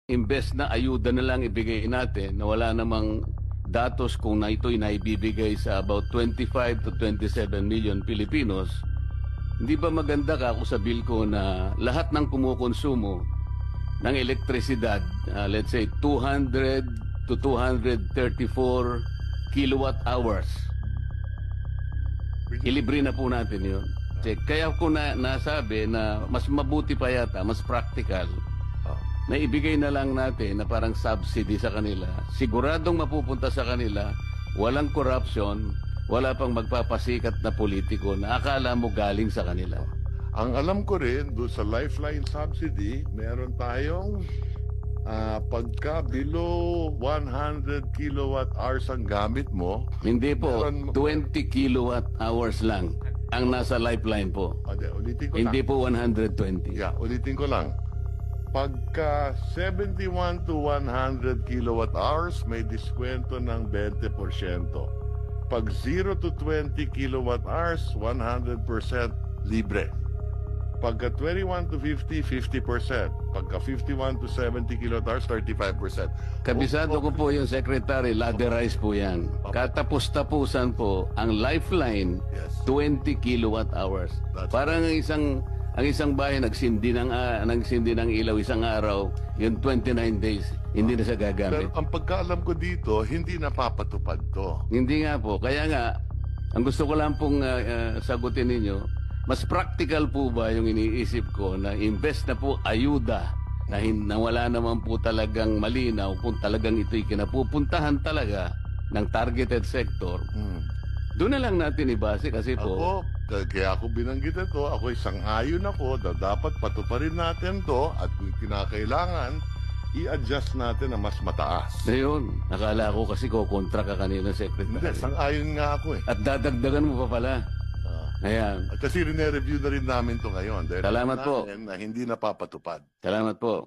imbes na ayuda na lang ibigay natin na wala namang datos kung na ito'y naibibigay sa about 25 to 27 million Filipinos, hindi ba maganda ka kung sabihin ko na lahat ng kumukonsumo ng elektrisidad, let's say 200 to 234 kilowatt hours, ilibre na po natin yun. Kaya ko nasabi na mas mabuti pa yata, mas practical, na ibigay na lang natin na parang subsidy sa kanila. Siguradong mapupunta sa kanila, walang corruption, wala pang magpapasikat na politiko na akala mo galing sa kanila. Ang alam ko rin, doon sa Lifeline subsidy, meron tayong pagka below 100 kilowatt hours ang gamit mo. Hindi po, 20 kilowatt hours lang ang nasa Lifeline po. Ulitin ko Hindi lang. po 120. Yeah, ulitin ko lang. Pagka 71 to 100 kilowatt hours, may diskwento ng 20%. Pag 0 to 20 kilowatt hours, 100% libre. Pagka 21 to 50, 50%. Pagka 51 to 70 kilowatt hours, 35%. Kabisado ko po yung secretary, laderize po yan. Katapos-tapusan po ang Lifeline, Yes. 20 kilowatt hours. That's Parang ang isang bahay nagsindi ng ilaw isang araw, yung 29 days, hindi na siya Pero gagamit. ang pagkaalam ko dito, hindi napapatupad to. Hindi nga po. Kaya nga, ang gusto ko lang pong sagutin ninyo, mas practical po ba yung iniisip ko na imbes na po ayuda na wala naman po talagang malinaw kung talagang ito'y kinapupuntahan talaga ng targeted sector, doon na lang natin ibase kasi po. Kaya ako binanggit ito, ako sang-ayon ako na dapat patuparin natin to at kung kinakailangan, i-adjust natin na mas mataas. Ayun, nakala ko kasi kontra ka kanina, Hindi, Secretary. sang-ayon nga ako eh. At dadagdagan mo pa pala. Ayan. At kasi rine-review na rin namin to ngayon. Dahil Salamat po. na hindi napapatupad. Salamat po.